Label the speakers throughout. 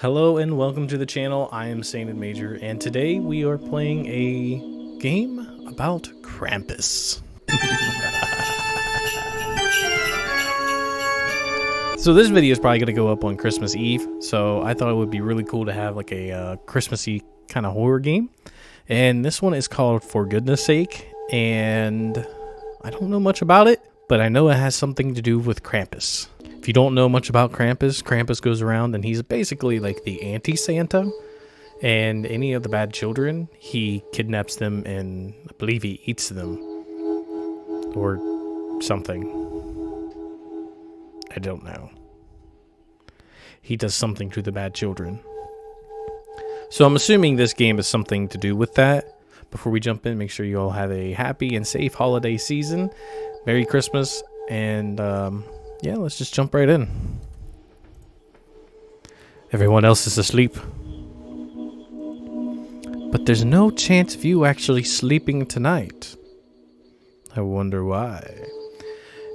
Speaker 1: Hello and welcome to the channel. I am Sainted Major, and today we are playing a game about Krampus. So this video is probably going to go up on Christmas Eve, so I thought it would be really cool to have like a Christmassy kind of horror game. And this one is called For Goodness Sake, and I don't know much about it, but I know it has something to do with Krampus. If you don't know much about Krampus, Krampus goes around and he's basically like the anti-Santa, and any of the bad children, he kidnaps them and I believe he eats them or something. I don't know. He does something to the bad children. So I'm assuming this game has something to do with that. Before we jump in, make sure you all have a happy and safe holiday season. Merry Christmas, and yeah, let's just jump right in. Everyone else is asleep. But there's no chance of you actually sleeping tonight. I wonder why.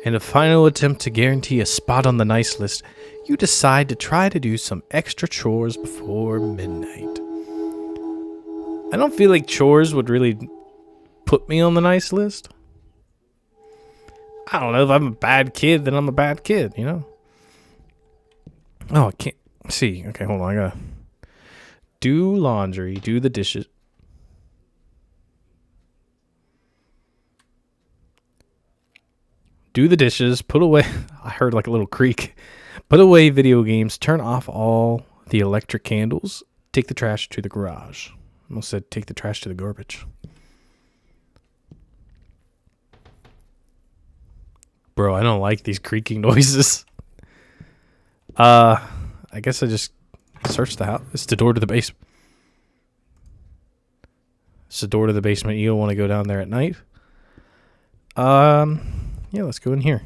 Speaker 1: In a final attempt to guarantee a spot on the nice list, you decide to try to do some extra chores before midnight. I don't feel like chores would really put me on the nice list. I don't know, if I'm a bad kid, then I'm a bad kid, you know? Oh, I can't see. Okay, hold on. I gotta do laundry, do the dishes. Do the dishes, put away. I heard like a little creak. Put away video games, turn off all the electric candles, take the trash to the garage. I almost said take the trash to the garbage. Bro, I don't like these creaking noises. I guess I just searched the house. It's the door to the basement. It's the door to the basement. You don't want to go down there at night. Yeah, let's go in here.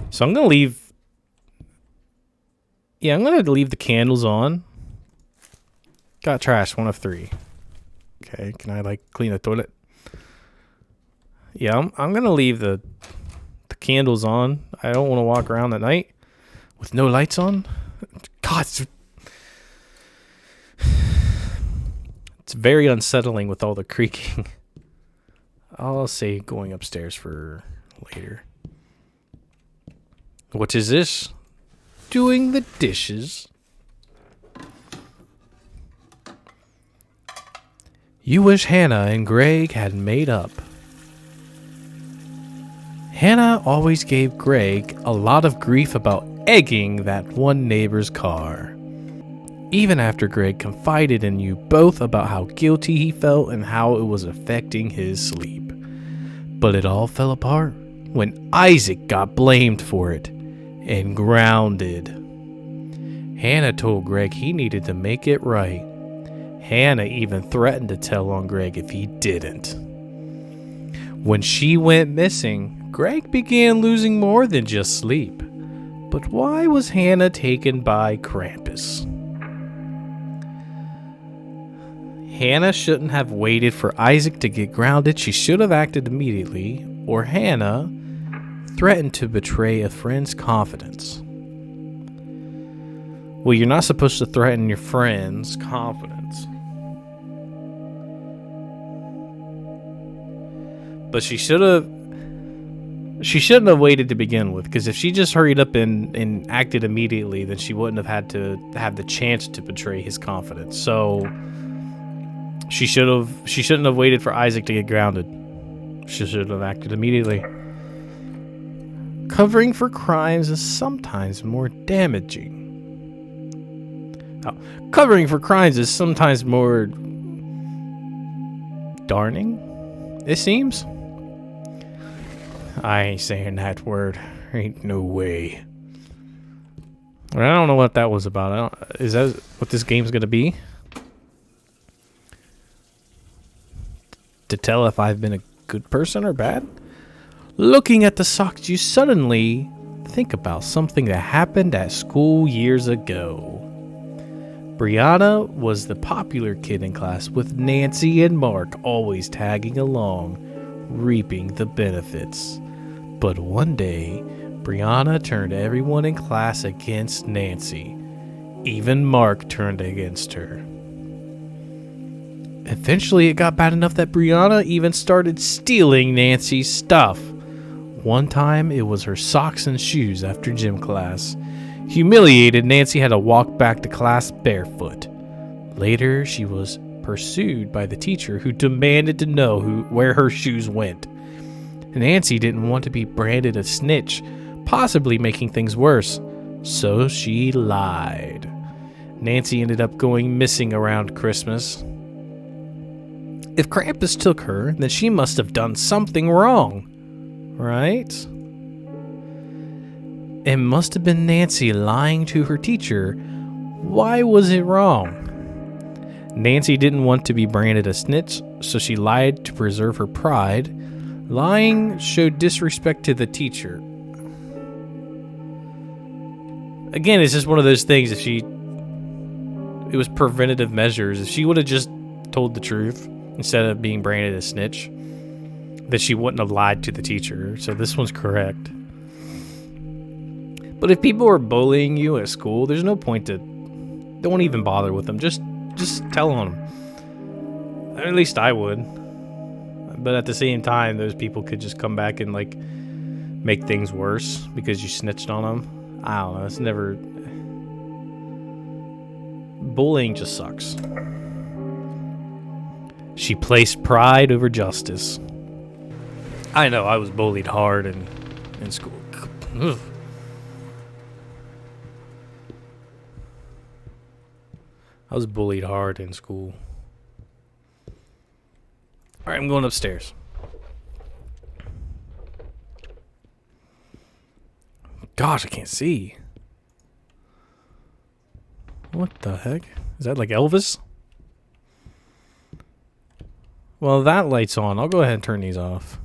Speaker 1: So I'm gonna leave. Yeah, I'm gonna leave the candles on. Got trash, 1 of 3. Okay, can I like clean the toilet? Yeah, I'm gonna leave the candles on. I don't want to walk around at night with no lights on. God, it's very unsettling with all the creaking. I'll say going upstairs for later. What is this? Doing the dishes. You wish Hannah and Greg had made up. Hannah always gave Greg a lot of grief about egging that one neighbor's car. Even after Greg confided in you both about how guilty he felt and how it was affecting his sleep. But it all fell apart when Isaac got blamed for it and grounded. Hannah told Greg he needed to make it right. Hannah even threatened to tell on Greg if he didn't. When she went missing, Greg began losing more than just sleep. But why was Hannah taken by Krampus? Hannah shouldn't have waited for Isaac to get grounded. She should have acted immediately, or Hannah threatened to betray a friend's confidence. Well, you're not supposed to threaten your friend's confidence. But she shouldn't have waited to begin with, because if she just hurried up and acted immediately, then she wouldn't have had to have the chance to betray his confidence. So she shouldn't have waited for Isaac to get grounded. She should have acted immediately. Covering for crimes is sometimes more damaging. Covering for crimes is sometimes more darning, it seems. I ain't saying that word. Ain't no way. I don't know what that was about. Is that what this game's gonna be? To tell if I've been a good person or bad? Looking at the socks, you suddenly think about something that happened at school years ago. Brianna was the popular kid in class, with Nancy and Mark always tagging along, reaping the benefits. But one day, Brianna turned everyone in class against Nancy Even Mark turned against her. Eventually, it got bad enough that Brianna even started stealing Nancy's stuff. One time, it was her socks and shoes after gym class. Humiliated, Nancy had to walk back to class barefoot. Later, she was pursued by the teacher who demanded to know where her shoes went. Nancy didn't want to be branded a snitch, possibly making things worse, so she lied. Nancy ended up going missing around Christmas. If Krampus took her, then she must have done something wrong, right? It must have been Nancy lying to her teacher. Why was it wrong? Nancy didn't want to be branded a snitch, so she lied to preserve her pride. Lying showed disrespect to the teacher. Again, it's just one of those things. It was preventative measures. If she would have just told the truth instead of being branded a snitch, that she wouldn't have lied to the teacher. So this one's correct. But if people are bullying you at school, there's no point to... Don't even bother with them. Just tell on them. At least I would. But at the same time, those people could just come back and, like, make things worse because you snitched on them. I don't know. It's never... Bullying just sucks. She placed pride over justice. I know, I was bullied hard in school. Ugh. I was bullied hard in school. Alright, I'm going upstairs. Gosh, I can't see. What the heck? Is that like Elvis? Well, that light's on. I'll go ahead and turn these off.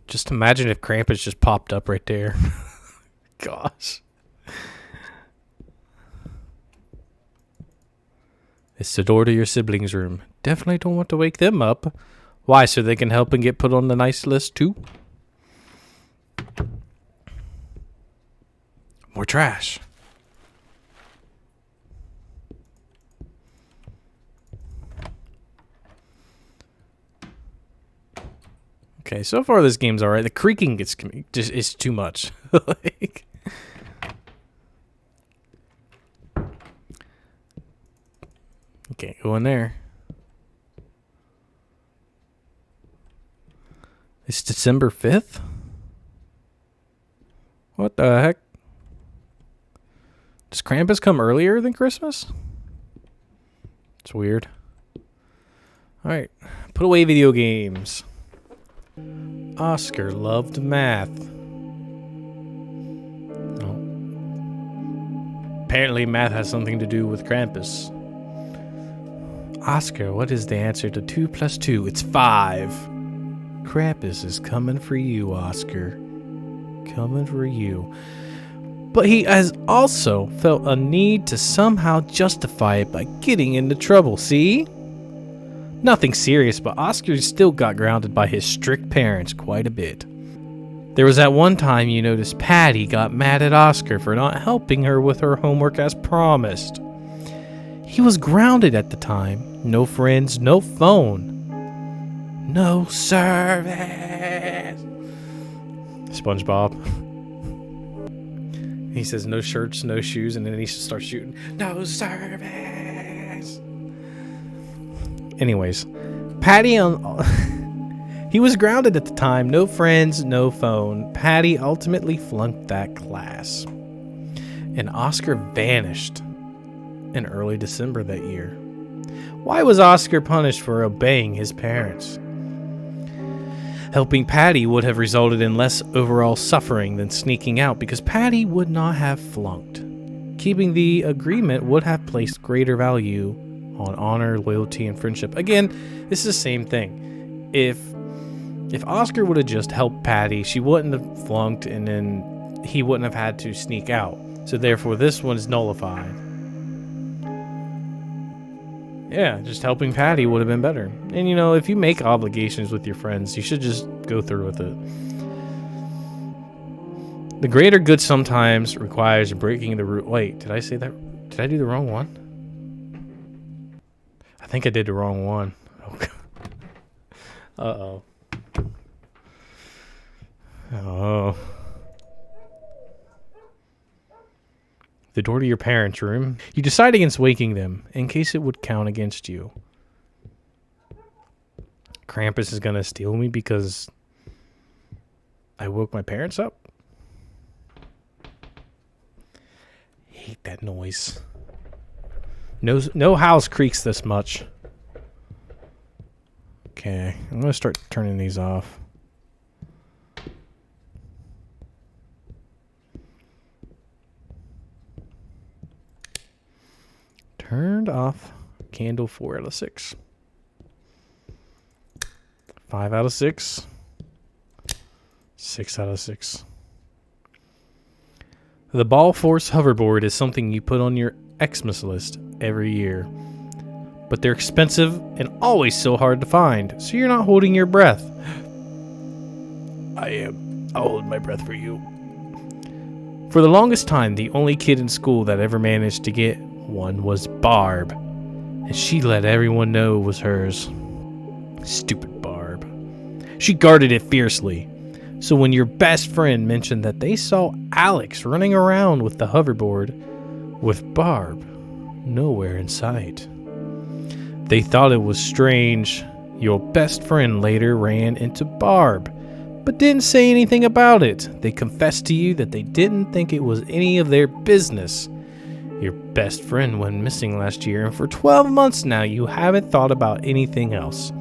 Speaker 1: Just imagine if Krampus just popped up right there. Gosh. It's the door to your siblings' room. Definitely don't want to wake them up. Why? So they can help and get put on the nice list too? More trash. Okay, so far this game's alright. The creaking is too much. Like, can't go in there. It's December 5th? What the heck? Does Krampus come earlier than Christmas? It's weird. Alright. Put away video games. Oscar loved math. Oh. Apparently math has something to do with Krampus. Oscar, what is the answer to 2 plus 2? It's 5. Krampus is coming for you, Oscar. Coming for you. But he has also felt a need to somehow justify it by getting into trouble, see? Nothing serious, but Oscar still got grounded by his strict parents quite a bit. There was that one time you noticed Patty got mad at Oscar for not helping her with her homework as promised. He was grounded at the time. No friends, no phone. No service. SpongeBob. He says no shirts, no shoes, and then he starts shooting. No service. Anyways, Patty he was grounded at the time. No friends, no phone. Patty ultimately flunked that class. And Oscar vanished in early December that year. Why was Oscar punished for obeying his parents? Helping Patty would have resulted in less overall suffering than sneaking out because Patty would not have flunked. Keeping the agreement would have placed greater value on honor, loyalty, and friendship. Again, this is the same thing. If Oscar would have just helped Patty, she wouldn't have flunked and then he wouldn't have had to sneak out. So therefore this one is nullified. Yeah, just helping Patty would have been better. And you know, if you make obligations with your friends, you should just go through with it. The greater good sometimes requires breaking the rule. Wait, did I say that? Did I do the wrong one? I think I did the wrong one. Uh-oh. Oh. The door to your parents' room. You decide against waking them, in case it would count against you. Krampus is gonna steal me because I woke my parents up? Hate that noise. No house creaks this much. Okay, I'm gonna start turning these off. Turned off. Candle 4 out of 6. 5 out of 6. 6 out of 6. The Ball Force hoverboard is something you put on your Xmas list every year. But they're expensive and always so hard to find, so you're not holding your breath. I am. I'll hold my breath for you. For the longest time, the only kid in school that ever managed to get one was Barb, and she let everyone know it was hers. Stupid Barb. She guarded it fiercely. So when your best friend mentioned that they saw Alex running around with the hoverboard with Barb nowhere in sight, they thought it was strange. Your best friend later ran into Barb, but didn't say anything about it. They confessed to you that they didn't think it was any of their business. Your best friend went missing last year, and for 12 months now you haven't thought about anything else.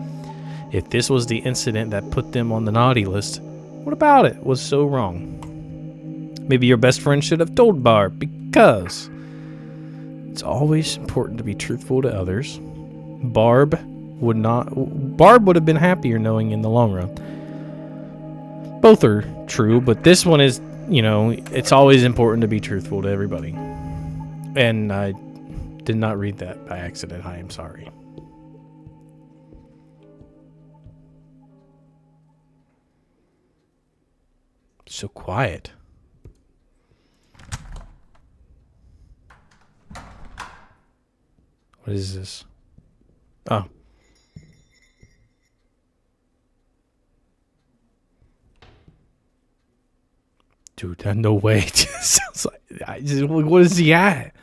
Speaker 1: If this was the incident that put them on the naughty list, what about it was so wrong? Maybe your best friend should have told Barb, because it's always important to be truthful to others. Barb would have been happier knowing in the long run. Both are true, but this one is, it's always important to be truthful to everybody. And I did not read that by accident. I am sorry. So quiet. What is this? Oh. Dude, no way. Sounds like, what is he at?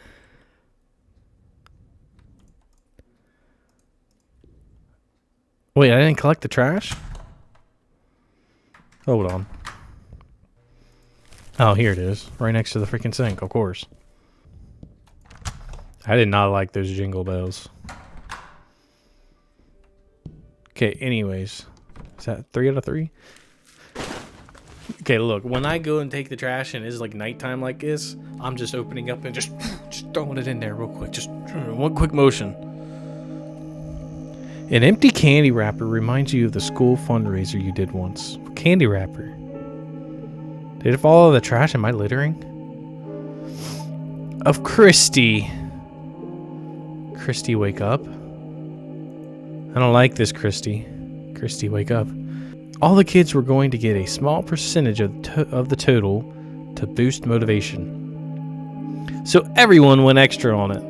Speaker 1: Wait, I didn't collect the trash? Hold on. Oh, here it is. Right next to the freaking sink, of course. I did not like those jingle bells. Okay, anyways. Is that 3 out of 3? Okay, look. When I go and take the trash and it's like nighttime like this, I'm just opening up and just throwing it in there real quick. Just one quick motion. An empty candy wrapper reminds you of the school fundraiser you did once. Candy wrapper. Did it fall out of the trash? Am I littering? Of Christy. Christy, wake up. I don't like this, Christy. Christy, wake up. All the kids were going to get a small percentage of the total to boost motivation. So everyone went extra on it.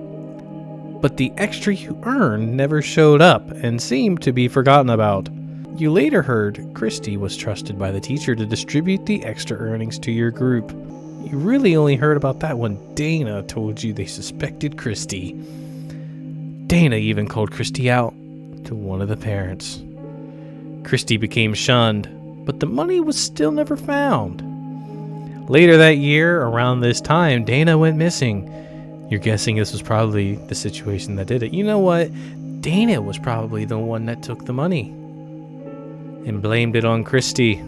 Speaker 1: But the extra you earned never showed up and seemed to be forgotten about. You later heard Christy was trusted by the teacher to distribute the extra earnings to your group. You really only heard about that when Dana told you they suspected Christy. Dana even called Christy out to one of the parents. Christy became shunned, but the money was still never found. Later that year, around this time, Dana went missing. You're guessing this was probably the situation that did it. You know what? Dana was probably the one that took the money and blamed it on Christy.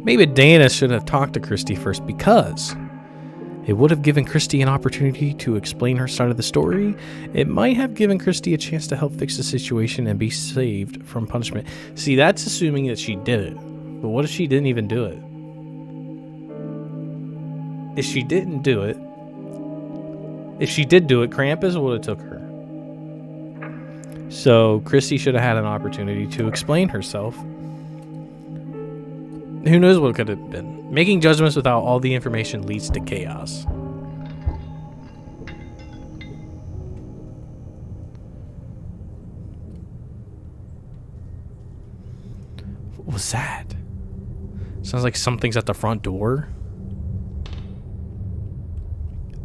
Speaker 1: Maybe Dana should have talked to Christy first, because it would have given Christy an opportunity to explain her side of the story. It might have given Christy a chance to help fix the situation and be saved from punishment. See, that's assuming that she did it. But what if she didn't even do it? If she didn't do it, if she did do it, Krampus would have took her. So Christy should have had an opportunity to explain herself. Who knows what could have been? Making judgments without all the information leads to chaos. What was that? Sounds like something's at the front door.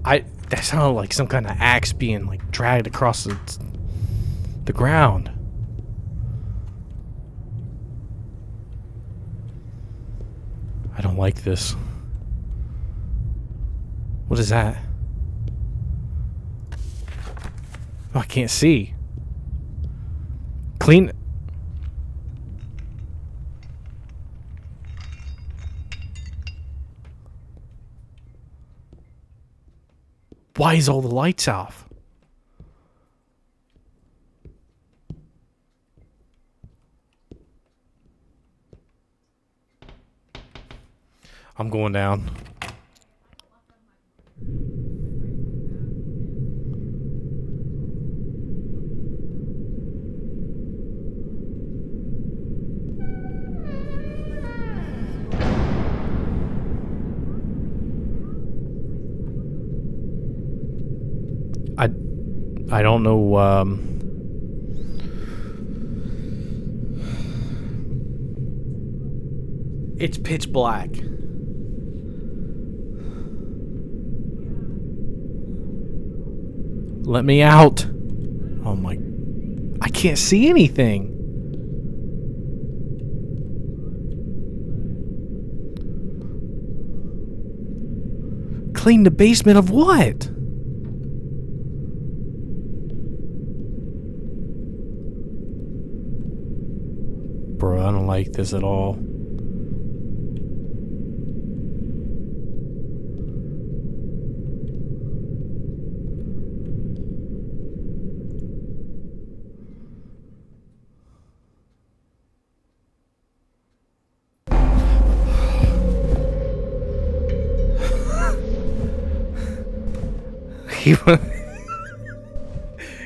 Speaker 1: That sounded like some kind of axe being like dragged across the ground. I don't like this. What is that? Oh, I can't see. Clean. Why is all the lights off? I'm going down. I don't know, it's pitch black. Let me out. Oh my, I can't see anything. Clean the basement of what? Bro, I don't like this at all.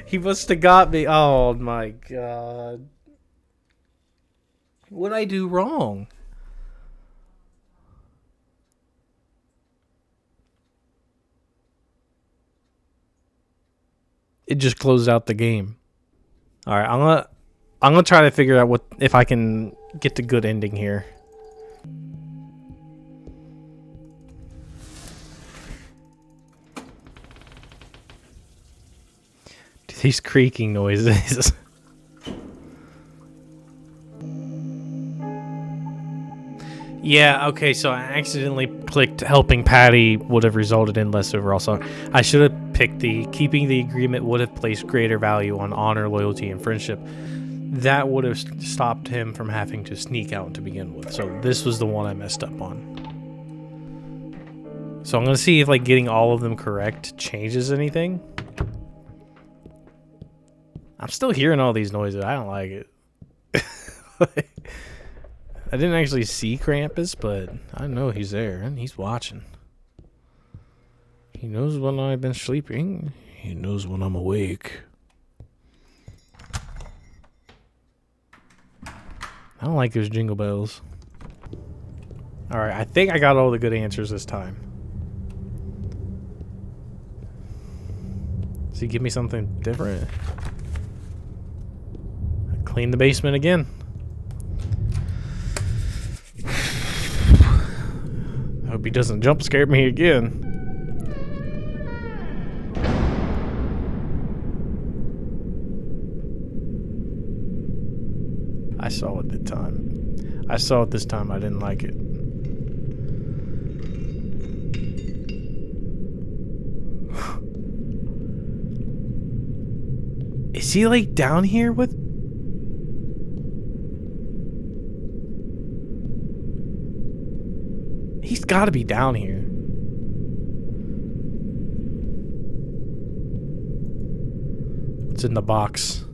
Speaker 1: He must have got me. Oh my god. What'd I do wrong? It just closed out the game. All right, I'm gonna try to figure out what if I can get the good ending here. Dude, these creaking noises. Yeah, okay, so I accidentally clicked helping Patty would have resulted in less overall, so I should have picked the keeping the agreement would have placed greater value on honor, loyalty, and friendship. That would have stopped him from having to sneak out to begin with, so this was the one I messed up on. So I'm going to see if like getting all of them correct changes anything. I'm still hearing all these noises, I don't like it. I didn't actually see Krampus, but I know he's there and he's watching. He knows when I've been sleeping. He knows when I'm awake. I don't like those jingle bells. Alright, I think I got all the good answers this time. Does he give me something different? Clean the basement again. Hope he doesn't jump scare me again. I saw it this time. I saw it this time. I didn't like it. Is he like down here with? He's got to be down here. What's in the box?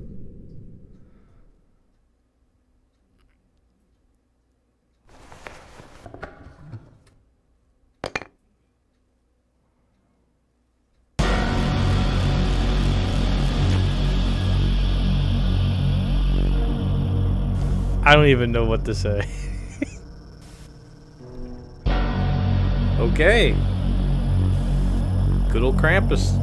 Speaker 1: I don't even know what to say. Okay. Good old Krampus.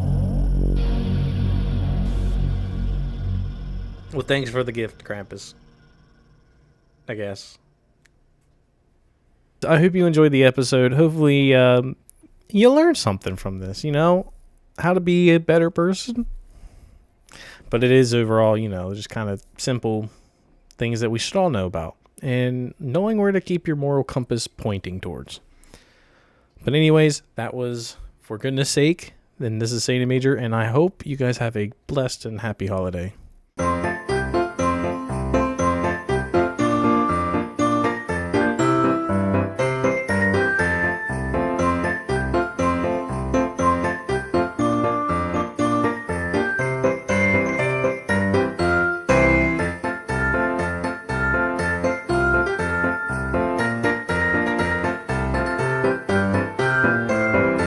Speaker 1: Well, thanks for the gift, Krampus. I guess. I hope you enjoyed the episode. Hopefully, you learned something from this, how to be a better person. But it is overall, just kind of simple things that we should all know about. And knowing where to keep your moral compass pointing towards. But anyways, that was For Goodness Sake. Then this is Sadie Major, and I hope you guys have a blessed and happy holiday.